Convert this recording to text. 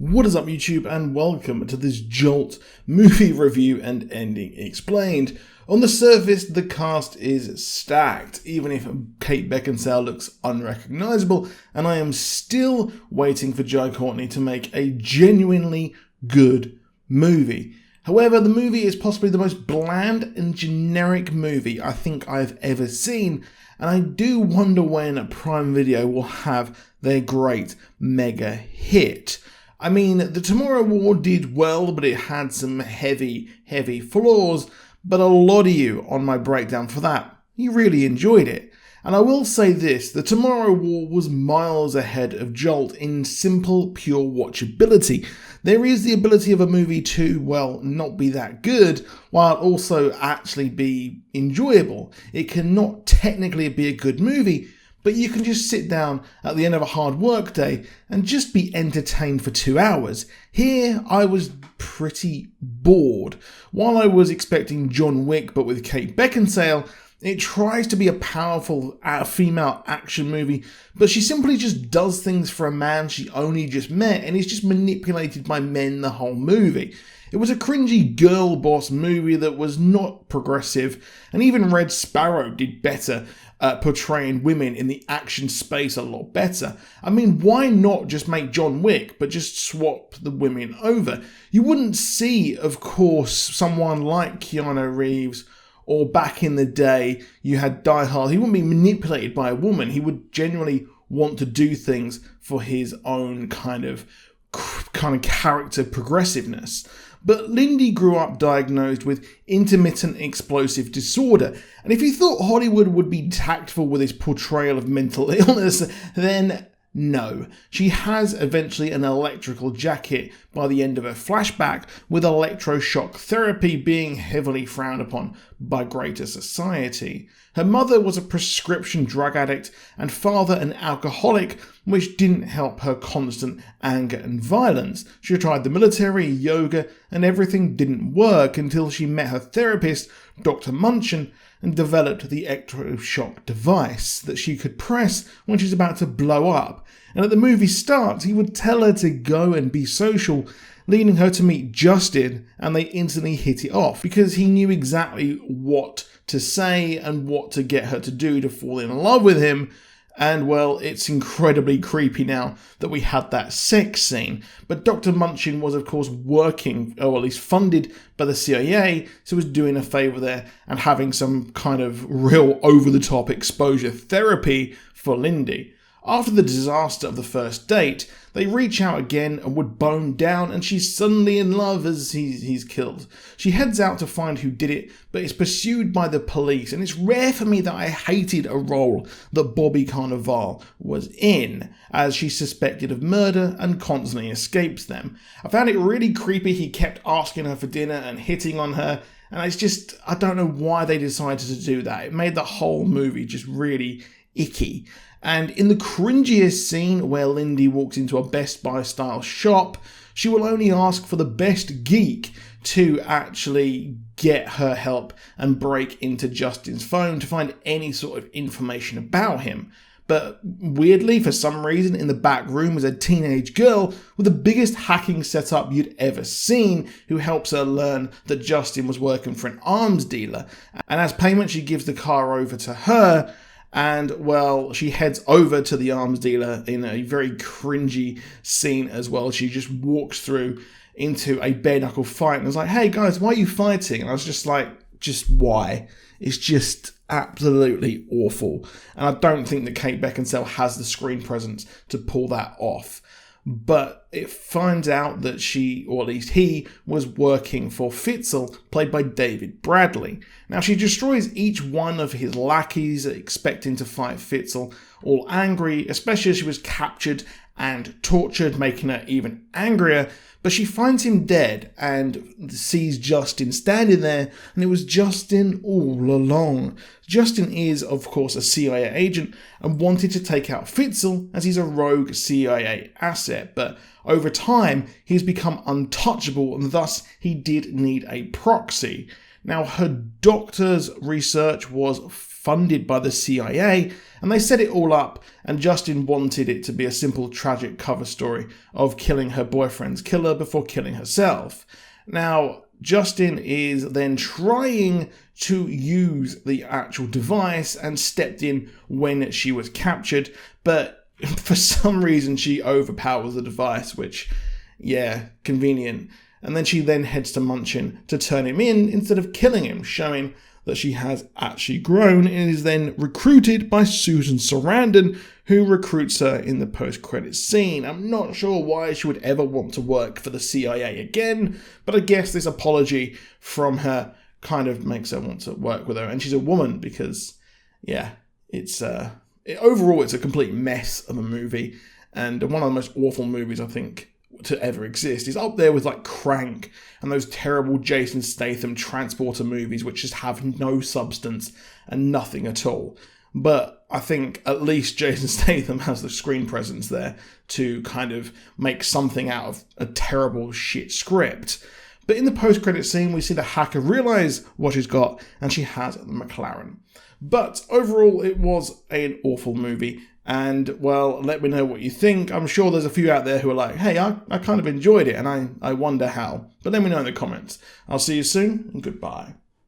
What is up YouTube, and welcome to this Jolt movie review and ending explained. On the surface, the cast is stacked, even if Kate Beckinsale looks unrecognisable, and I am still waiting for Jai Courtney to make a genuinely good movie. However, the movie is possibly the most bland and generic movie I think I've ever seen, and I do wonder when Prime Video will have their great mega hit. I mean, The Tomorrow War did well, but it had some heavy flaws, but a lot of you on my breakdown for that, you really enjoyed it. And I will say this, The Tomorrow War was miles ahead of Jolt in simple, pure watchability. There is the ability of a movie to, well, not be that good, while also actually be enjoyable. It cannot technically be a good movie, but you can just sit down at the end of a hard work day and just be entertained for 2 hours. Here, I was pretty bored. While I was expecting John Wick, but with Kate Beckinsale, it tries to be a powerful female action movie, but she simply just does things for a man she only just met and is just manipulated by men the whole movie. It was a cringy girl boss movie that was not progressive, and even Red Sparrow did better at portraying women in the action space a lot better. I mean, why not just make John Wick, but just swap the women over? You wouldn't see, of course, someone like Keanu Reeves, or back in the day, you had Die Hard. He wouldn't be manipulated by a woman. He would genuinely want to do things for his own kind of character progressiveness. But Lindy grew up diagnosed with intermittent explosive disorder, and if you thought Hollywood would be tactful with its portrayal of mental illness, then no. She has eventually an electrical jacket by the end of her flashback, with electroshock therapy being heavily frowned upon by greater society. Her mother was a prescription drug addict and father an alcoholic, which didn't help her constant anger and violence. She tried the military, yoga, and everything didn't work until she met her therapist, Dr. Munchin, and developed the electroshock device that she could press when she's about to blow up. And at the movie starts, he would tell her to go and be social, leading her to meet Justin, and they instantly hit it off because he knew exactly what to say and what to get her to do to fall in love with him. And well, it's incredibly creepy now that we had that sex scene. But Dr. Munchin was of course working, or at least funded by the CIA, so was doing a favour there and having some kind of real over-the-top exposure therapy for Lindy. After the disaster of the first date, they reach out again and would bone down, and she's suddenly in love as he's killed. She heads out to find who did it, but is pursued by the police, and it's rare for me that I hated a role that Bobby Cannavale was in, as she's suspected of murder and constantly escapes them. I found it really creepy he kept asking her for dinner and hitting on her, and it's just, I don't know why they decided to do that. It made the whole movie just really icky. And in the cringiest scene where Lindy walks into a Best Buy style shop, she will only ask for the best geek to actually get her help and break into Justin's phone to find any sort of information about him. But weirdly, for some reason, in the back room was a teenage girl with the biggest hacking setup you'd ever seen, who helps her learn that Justin was working for an arms dealer. And as payment, she gives the car over to her. And, well, she heads over to the arms dealer in a very cringy scene as well. She just walks through into a bare-knuckle fight and was like, hey, guys, why are you fighting? And I was just like, just why? It's just absolutely awful. And I don't think that Kate Beckinsale has the screen presence to pull that off. But it finds out that she, or at least he, was working for Fitzel, played by David Bradley. Now, she destroys each one of his lackeys, expecting to fight Fitzel, all angry, especially as she was captured and tortured, making her even angrier. But she finds him dead and sees Justin standing there, and it was Justin all along. Justin is, of course, a CIA agent and wanted to take out Fitzel as he's a rogue CIA asset, but over time he's become untouchable and thus he did need a proxy. Now, her doctor's research was funded by the CIA, and they set it all up, and Justin wanted it to be a simple tragic cover story of killing her boyfriend's killer before killing herself. Now, Justin is then trying to use the actual device and stepped in when she was captured, but for some reason she overpowers the device, which, yeah, convenient. And then she then heads to Munchin to turn him in instead of killing him, showing that she has actually grown, and is then recruited by Susan Sarandon, who recruits her in the post-credits scene. I'm not sure why she would ever want to work for the CIA again, but I guess this apology from her kind of makes her want to work with her. And she's a woman because, yeah, overall it's a complete mess of a movie, and one of the most awful movies I think to ever exist. Is up there with like Crank and those terrible Jason Statham transporter movies which just have no substance and nothing at all. But I think at least Jason Statham has the screen presence there to kind of make something out of a terrible shit script. But in the post-credit scene, we see the hacker realise what she's got, and she has the McLaren. But overall, it was an awful movie. And, well, let me know what you think. I'm sure there's a few out there who are like, hey, I kind of enjoyed it, and I wonder how. But let me know in the comments. I'll see you soon, and goodbye.